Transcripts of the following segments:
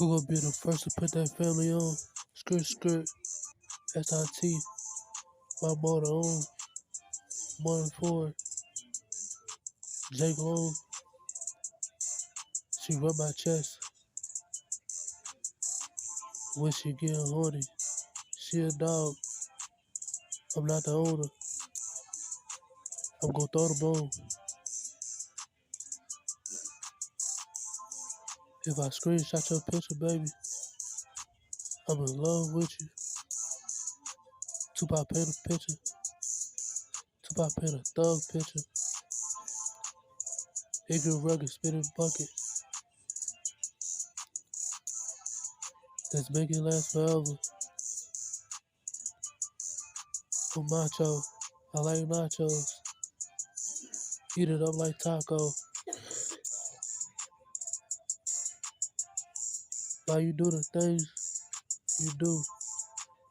Who gonna be the first to put that family on? Skirt, skirt, SIT, my motor on, Martin Ford, Jake Long, she rub my chest when she getting horny. She a dog, I'm not the owner, I'm gonna throw the bone. If I screenshot your picture, baby, I'm in love with you. Tupac paint a picture, Tupac paint a thug picture, ignorant rugged spinning bucket, let's make it last forever. I'm macho, I like nachos, eat it up like taco. Why you do the things you do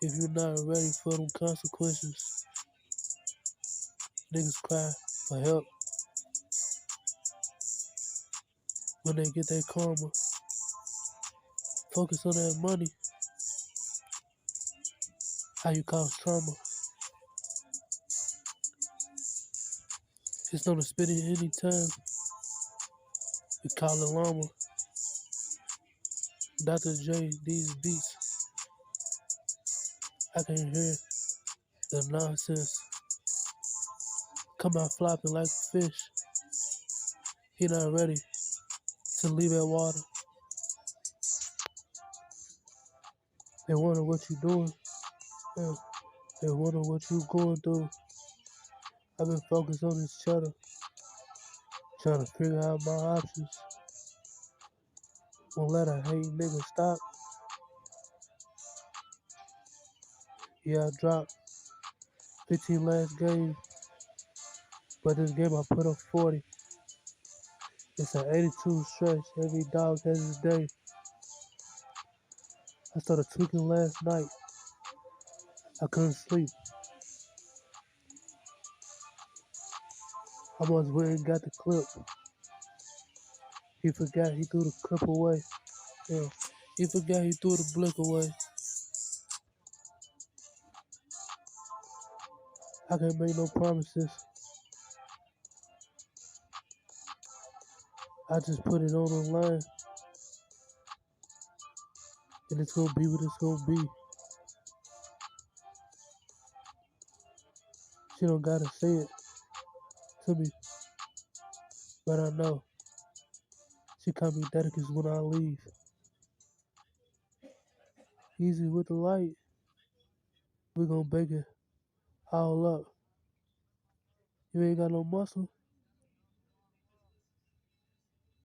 if you're not ready for them consequences? Niggas cry for help when they get their karma. Focus on that money, how you cause trauma. It's on the spinning anytime. We call it llama. Dr. J, these beats, I can hear the nonsense. Come out flopping like a fish. He not ready to leave that water. They wonder what you doing. Yeah. They wonder what you going through. I've been focused on this cheddar, trying to figure out my options. Won't let a hate nigga stop. Yeah, I dropped 15 last game, but this game I put up 40. It's an 82 stretch. Every dog has his day. I started tweaking last night. I couldn't sleep. I almost went and got the clip. He forgot he threw the clip away. Yeah. He forgot he threw the blick away. I can't make no promises. I just put it on the line. And it's gonna be what it's gonna be. She don't gotta say it to me. But I know. She call me Dedicus when I leave. Easy with the light. We gonna bake it all up. You ain't got no muscle?